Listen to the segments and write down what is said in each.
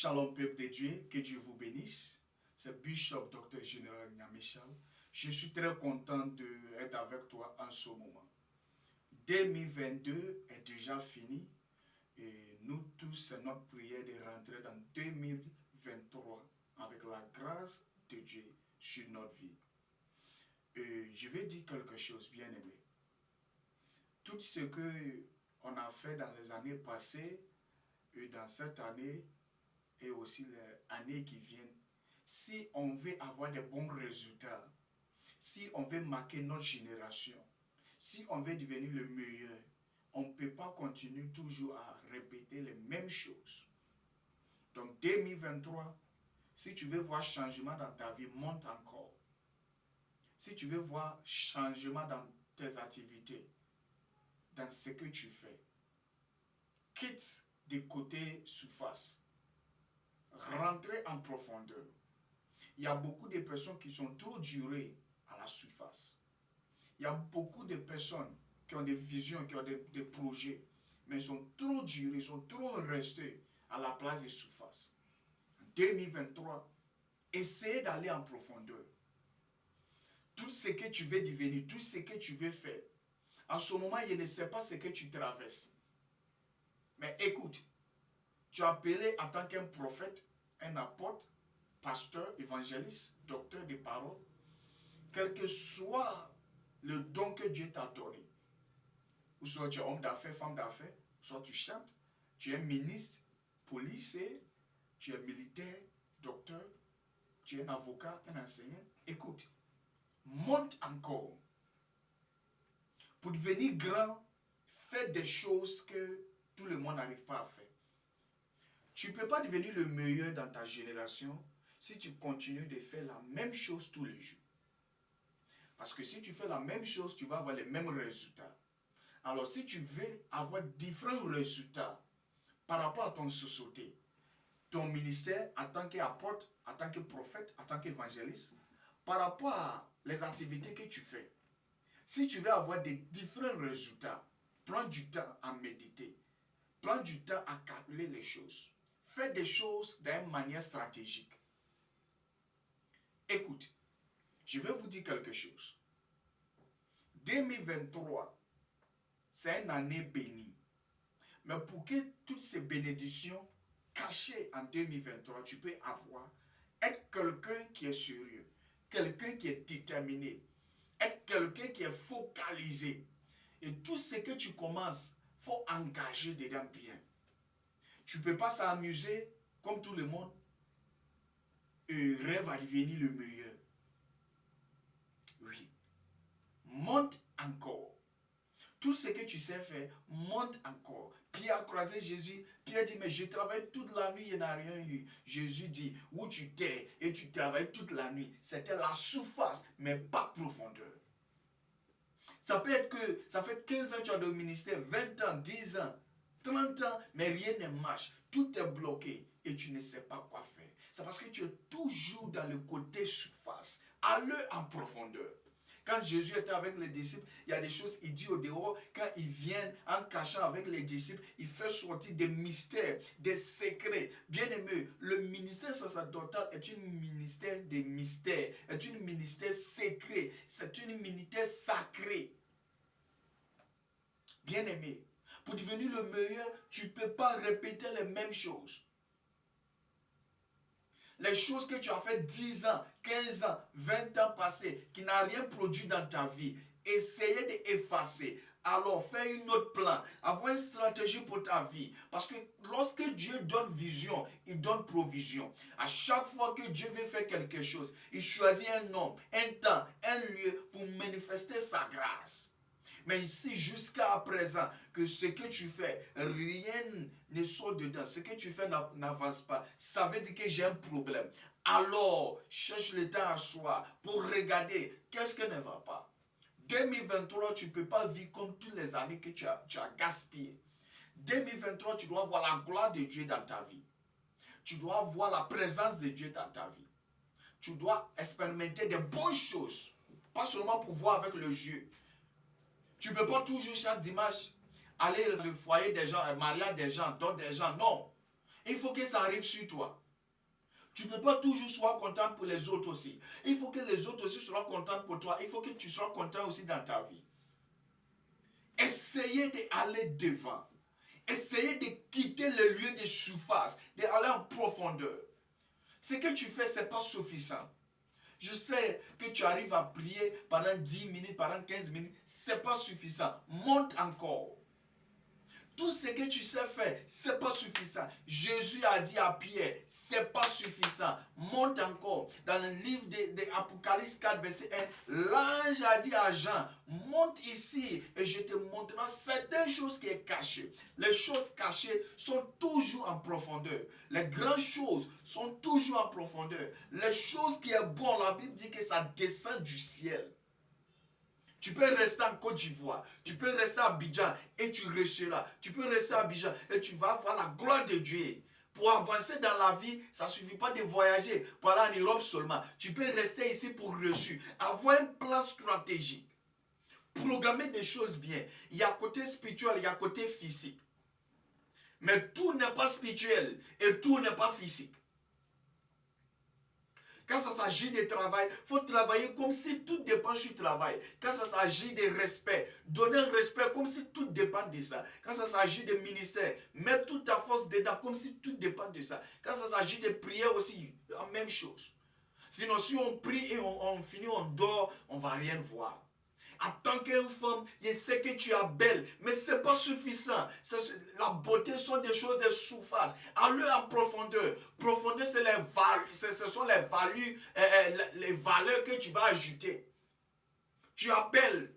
Shalom peuple de Dieu, que Dieu vous bénisse. C'est Bishop Dr. Général Nyamichal. Je suis très content d'être avec toi en ce moment. 2022 est déjà fini et nous tous, c'est notre prière de rentrer dans 2023 avec la grâce de Dieu sur notre vie. Je vais dire quelque chose, bien aimé. Tout ce qu'on a fait dans les années passées et dans cette année et aussi les années qui viennent, si on veut avoir de bons résultats, si on veut marquer notre génération, si on veut devenir le meilleur, on ne peut pas continuer toujours à répéter les mêmes choses. Donc 2023, si tu veux voir changement dans ta vie, monte encore. Si tu veux voir changement dans tes activités, dans ce que tu fais, quitte des côtés surface. Rentrer en profondeur. Il y a beaucoup de personnes qui sont trop durées à la surface. Il y a beaucoup de personnes qui ont des visions, qui ont des projets, mais ils sont trop durés, ils sont trop restés à la place des surfaces. En 2023, essayez d'aller en profondeur. Tout ce que tu veux devenir, tout ce que tu veux faire, en ce moment, je ne sais pas ce que tu traverses. Mais écoute, tu es appelé en tant qu'un prophète, un apôtre, pasteur, évangéliste, docteur de parole. Quel que soit le don que Dieu t'a donné, ou soit tu es homme d'affaires, femme d'affaires, soit tu chantes, tu es ministre, policier, tu es militaire, docteur, tu es un avocat, un enseignant. Écoute, monte encore. Pour devenir grand, fais des choses que tout le monde n'arrive pas à faire. Tu ne peux pas devenir le meilleur dans ta génération si tu continues de faire la même chose tous les jours. Parce que si tu fais la même chose, tu vas avoir les mêmes résultats. Alors si tu veux avoir différents résultats par rapport à ton société, ton ministère en tant qu'apôtre, en tant que prophète, en tant qu'évangéliste, par rapport à les activités que tu fais, si tu veux avoir des différents résultats, prends du temps à méditer, prends du temps à calculer les choses. Fais des choses d'une manière stratégique. Écoute, je vais vous dire quelque chose. 2023, c'est une année bénie. Mais pour que toutes ces bénédictions cachées en 2023, tu peux avoir, être quelqu'un qui est sérieux, quelqu'un qui est déterminé, être quelqu'un qui est focalisé. Et tout ce que tu commences, il faut engager dedans bien. Tu ne peux pas s'amuser comme tout le monde et rêve à devenir le meilleur. Oui. Monte encore. Tout ce que tu sais faire, monte encore. Pierre a croisé Jésus. Pierre dit, mais je travaille toute la nuit, il n'y a rien eu. Jésus dit, où tu t'es et tu travailles toute la nuit. C'était la surface, mais pas profondeur. Ça peut être que ça fait 15 ans que tu as le ministère, 20 ans, 10 ans, 30 ans, mais rien ne marche. Tout est bloqué et tu ne sais pas quoi faire. C'est parce que tu es toujours dans le côté surface. Allez en profondeur. Quand Jésus était avec les disciples, il y a des choses qu'il dit au dehors. Quand ils viennent en cachant avec les disciples, il fait sortir des mystères, des secrets. Bien aimé, le ministère sacerdotal est un ministère de mystères, est un ministère secret, c'est un ministère sacré. Bien aimé, pour devenir le meilleur, tu ne peux pas répéter les mêmes choses. Les choses que tu as fait 10 ans, 15 ans, 20 ans passés, qui n'a rien produit dans ta vie, essayez d'effacer. Alors, fais un autre plan. Avoir une stratégie pour ta vie. Parce que lorsque Dieu donne vision, il donne provision. À chaque fois que Dieu veut faire quelque chose, il choisit un homme, un temps, un lieu pour manifester sa grâce. Mais si jusqu'à présent, que ce que tu fais, rien ne sort dedans, ce que tu fais n'avance pas, ça veut dire que j'ai un problème. Alors, cherche le temps à soi pour regarder qu'est-ce qui ne va pas. 2023, tu ne peux pas vivre comme toutes les années que tu as gaspillées. 2023, tu dois voir la gloire de Dieu dans ta vie. Tu dois voir la présence de Dieu dans ta vie. Tu dois expérimenter de bonnes choses. Pas seulement pour voir avec le yeux. Tu ne peux pas toujours chaque dimanche aller dans le foyer des gens, mariage des gens, donner des gens. Non. Il faut que ça arrive sur toi. Tu ne peux pas toujours sois content pour les autres aussi. Il faut que les autres aussi soient contents pour toi. Il faut que tu sois content aussi dans ta vie. Essayez d'aller devant. Essayez de quitter le lieu de surface, d'aller en profondeur. Ce que tu fais, ce n'est pas suffisant. Je sais que tu arrives à prier pendant 10 minutes, pendant 15 minutes. Ce n'est pas suffisant. Monte encore. Tout ce que tu sais faire, ce n'est pas suffisant. Jésus a dit à Pierre, ce n'est pas suffisant. Monte encore. Dans le livre d'Apocalypse 4, verset 1, l'ange a dit à Jean, monte ici et je te montrerai certaines choses qui sont cachées. Les choses cachées sont toujours en profondeur. Les grandes choses sont toujours en profondeur. Les choses qui sont bonnes, la Bible dit que ça descend du ciel. Tu peux rester en Côte d'Ivoire, tu peux rester à Abidjan et tu resteras. Tu peux rester à Abidjan et tu vas voir la gloire de Dieu. Pour avancer dans la vie, ça ne suffit pas de voyager pour aller en Europe seulement. Tu peux rester ici pour reçu. Avoir un plan stratégique. Programmer des choses bien. Il y a côté spirituel, il y a côté physique. Mais tout n'est pas spirituel et tout n'est pas physique. Quand ça s'agit de travail, il faut travailler comme si tout dépend du travail. Quand ça s'agit de respect, donner un respect comme si tout dépend de ça. Quand ça s'agit de ministère, mettre toute ta force dedans comme si tout dépend de ça. Quand ça s'agit de prière aussi, la même chose. Sinon, si on prie et on finit, on dort, on ne va rien voir. En tant qu'une femme, je sais que tu es belle, mais ce n'est pas suffisant. La beauté sont des choses de surface. Allez en profondeur. Profondeur, c'est ce sont les valeurs que tu vas ajouter. Tu es belle,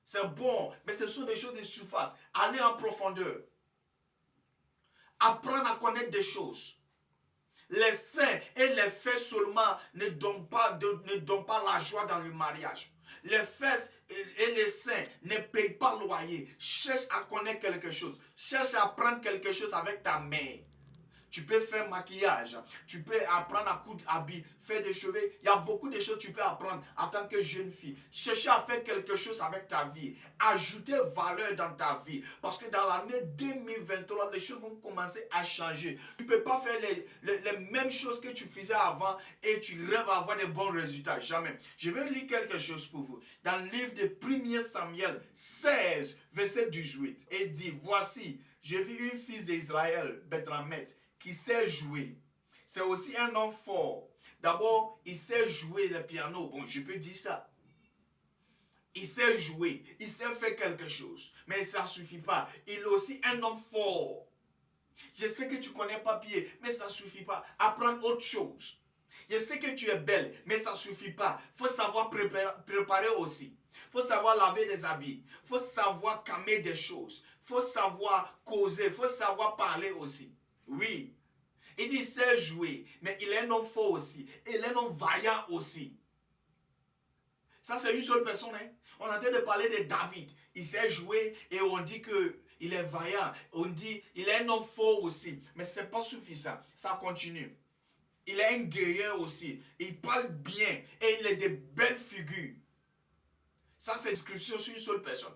c'est bon, mais ce sont des choses de surface. Allez en profondeur. Apprendre à connaître des choses. Les seins et les fesses seulement ne donnent pas la joie dans le mariage. Les fesses et les seins ne payent pas le loyer. Cherche à connaître quelque chose. Cherche à apprendre quelque chose avec ta main. Tu peux faire maquillage. Tu peux apprendre à coudre habits, faire des cheveux. Il y a beaucoup de choses que tu peux apprendre en tant que jeune fille. Cherche à faire quelque chose avec ta vie. Ajouter valeur dans ta vie. Parce que dans l'année 2023, les choses vont commencer à changer. Tu ne peux pas faire les mêmes choses que tu faisais avant et tu rêves à avoir de bons résultats. Jamais. Je vais lire quelque chose pour vous. Dans le livre de 1 Samuel 16, verset 18. Et dit, voici, j'ai vu une fille d'Israël, Bethrameth, qui sait jouer. C'est aussi un homme fort. D'abord, il sait jouer le piano. Bon, je peux dire ça. Il sait jouer. Il sait faire quelque chose. Mais ça ne suffit pas. Il est aussi un homme fort. Je sais que tu connais papier, mais ça ne suffit pas. Apprendre autre chose. Je sais que tu es belle, mais ça ne suffit pas. Il faut savoir préparer aussi. Il faut savoir laver des habits. Il faut savoir calmer des choses. Il faut savoir causer. Il faut savoir parler aussi. Oui. Il dit, il sait jouer, mais il est un homme fort aussi. Il est un homme vaillant aussi. Ça, c'est une seule personne. Hein? On est en train de parler de David. Il sait jouer et on dit qu'il est vaillant. On dit qu'il est un homme fort aussi. Mais ce n'est pas suffisant. Ça continue. Il est un guerrier aussi. Il parle bien et il a de belles figures. Ça, c'est une description sur une seule personne.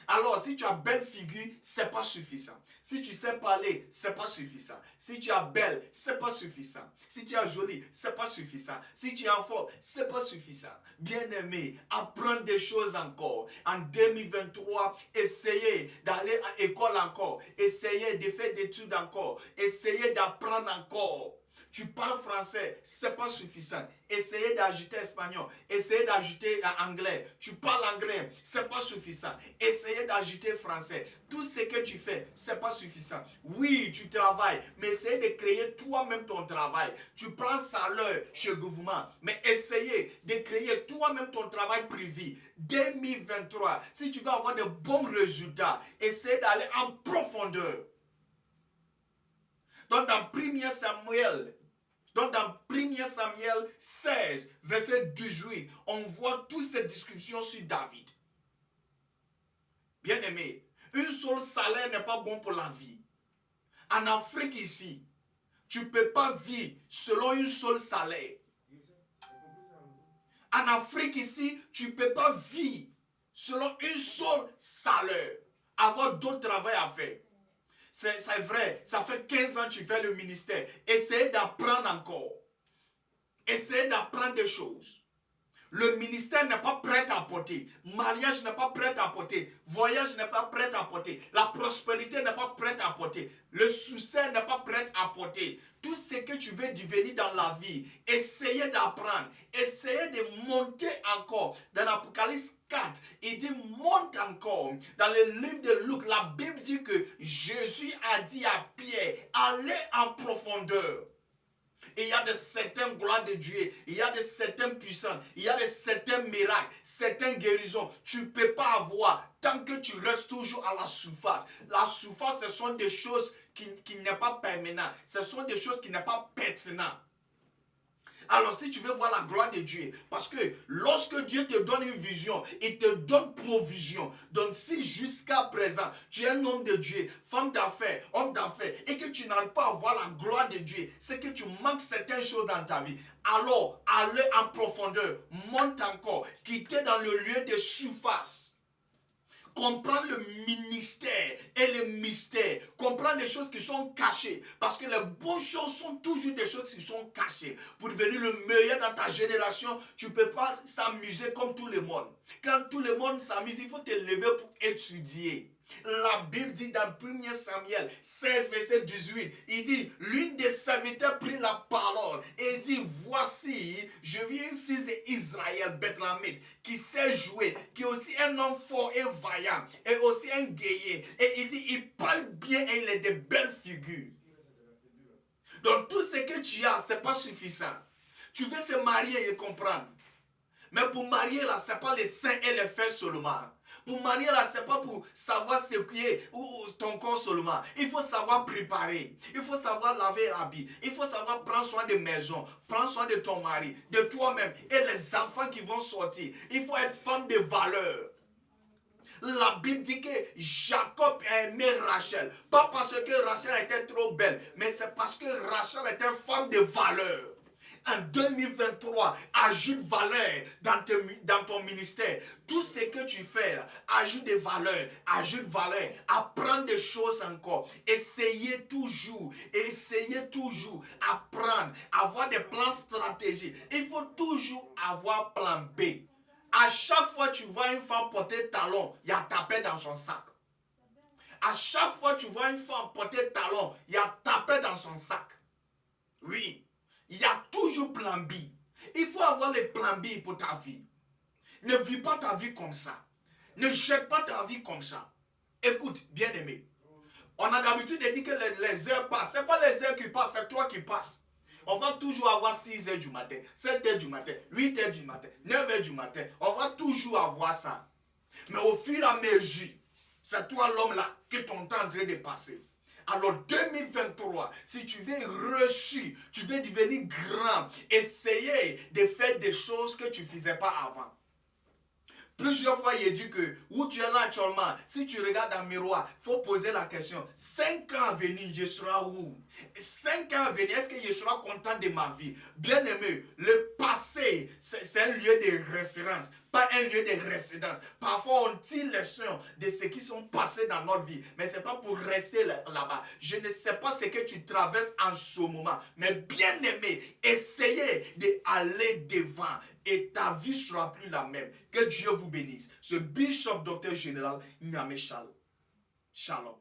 Alors, si tu as belle figure, ce n'est pas suffisant. Si tu sais parler, ce n'est pas suffisant. Si tu es belle, ce n'est pas suffisant. Si tu es jolie, ce n'est pas suffisant. Si tu es en forme, ce n'est pas suffisant. Bien-aimé, apprendre des choses encore. En 2023, essayez d'aller à l'école encore. Essayez de faire des études encore. Essayez d'apprendre encore. Tu parles français, ce n'est pas suffisant. Essayez d'ajouter espagnol. Essayez d'ajouter anglais. Tu parles anglais, ce n'est pas suffisant. Essayez d'ajouter français. Tout ce que tu fais, ce n'est pas suffisant. Oui, tu travailles, mais essayez de créer toi-même ton travail. Tu prends salaire chez le gouvernement, mais essayez de créer toi-même ton travail privé. 2023, si tu veux avoir de bons résultats, essayez d'aller en profondeur. Donc dans 1 Samuel, dans 1 Samuel 16, verset 18, on voit toutes ces descriptions sur David. Bien aimé, un seul salaire n'est pas bon pour la vie. En Afrique ici, tu ne peux pas vivre selon un seul salaire. En Afrique ici, tu ne peux pas vivre selon un seul salaire. Avoir d'autres travail à faire. c'est vrai, ça fait 15 ans que tu fais le ministère. Essayez d'apprendre encore. Essayez d'apprendre des choses. Le ministère n'est pas prêt à apporter. Mariage n'est pas prêt à apporter. Voyage n'est pas prêt à apporter. La prospérité n'est pas prête à apporter. Le succès n'est pas prêt à apporter. Tout ce que tu veux devenir dans la vie, essayez d'apprendre. Essayez de monter encore. Dans l'Apocalypse 4, il dit monte encore. Dans le livre de Luc, la Bible dit que Jésus a dit à Pierre, allez en profondeur. Et il y a de certaines gloires de Dieu, il y a de certaines puissances, il y a de certains miracles, certaines guérisons. Tu ne peux pas avoir tant que tu restes toujours à la surface. La surface, ce sont des choses qui n'est pas permanentes. Ce sont des choses qui n'est pas pertinentes. Alors si tu veux voir la gloire de Dieu, parce que lorsque Dieu te donne une vision, il te donne provision. Donc si jusqu'à présent, tu es un homme de Dieu, femme d'affaires, homme d'affaires, et que tu n'arrives pas à voir la gloire de Dieu, c'est que tu manques certaines choses dans ta vie. Alors, allez en profondeur, monte encore, quittez dans le lieu de surface. Comprendre le ministère et le mystère. Comprendre les choses qui sont cachées. Parce que les bonnes choses sont toujours des choses qui sont cachées. Pour devenir le meilleur dans ta génération, tu ne peux pas s'amuser comme tout le monde. Quand tout le monde s'amuse, il faut te lever pour étudier. La Bible dit dans 1 Samuel 16, verset 18, il dit, l'une des serviteurs prit la parole et dit, voici, je vis un fils d'Israël, Bethlehemite, qui sait jouer, qui est aussi un homme fort et vaillant, et aussi un guerrier. Et il dit, il parle bien et il a de belles figures. Donc tout ce que tu as, ce n'est pas suffisant. Tu veux se marier et comprendre. Mais pour marier là, ce n'est pas les seins et les fesses seulement. Pour marier là, ce n'est pas pour savoir ce qui est ou ton corps seulement. Il faut savoir préparer. Il faut savoir laver l'habit. Il faut savoir prendre soin de maison. Prendre soin de ton mari, de toi-même et les enfants qui vont sortir. Il faut être femme de valeur. La Bible dit que Jacob aimait Rachel. Pas parce que Rachel était trop belle, mais c'est parce que Rachel était femme de valeur. En 2023, ajoute valeur dans ton ministère. Tout ce que tu fais, ajoute des valeurs, apprends des choses encore. Essayez toujours apprendre, avoir des plans stratégiques. Il faut toujours avoir plan B. À chaque fois que tu vois une femme porter talon, il y a tapé dans son sac. À chaque fois que tu vois une femme porter talon, il y a tapé dans son sac. Oui. Il y a toujours plan B. Il faut avoir le plan B pour ta vie. Ne vis pas ta vie comme ça. Ne jette pas ta vie comme ça. Écoute, bien-aimé. On a l'habitude de dire que les heures passent. Ce n'est pas les heures qui passent, c'est toi qui passes. On va toujours avoir 6 heures du matin, 7 heures du matin, 8 heures du matin, 9 heures du matin. On va toujours avoir ça. Mais au fur et à mesure, c'est toi l'homme là que ton temps est en train de passer. Alors 2023, si tu veux réussir, tu veux devenir grand, essayez de faire des choses que tu ne faisais pas avant. Plusieurs fois, il dit que où tu es là actuellement, si tu regardes dans le miroir, il faut poser la question, 5 ans à venir, je serai où? 5 ans à venir, est-ce que je serai content de ma vie? Bien aimé, le passé, c'est un lieu de référence, pas un lieu de résidence. Parfois, on tire les leçons de ce qui sont passés dans notre vie, mais ce n'est pas pour rester là-bas. Je ne sais pas ce que tu traverses en ce moment, mais bien aimé, essayez d'aller devant. Et ta vie sera plus la même. Que Dieu vous bénisse. Ce Bishop Docteur Général Nyame Shalom.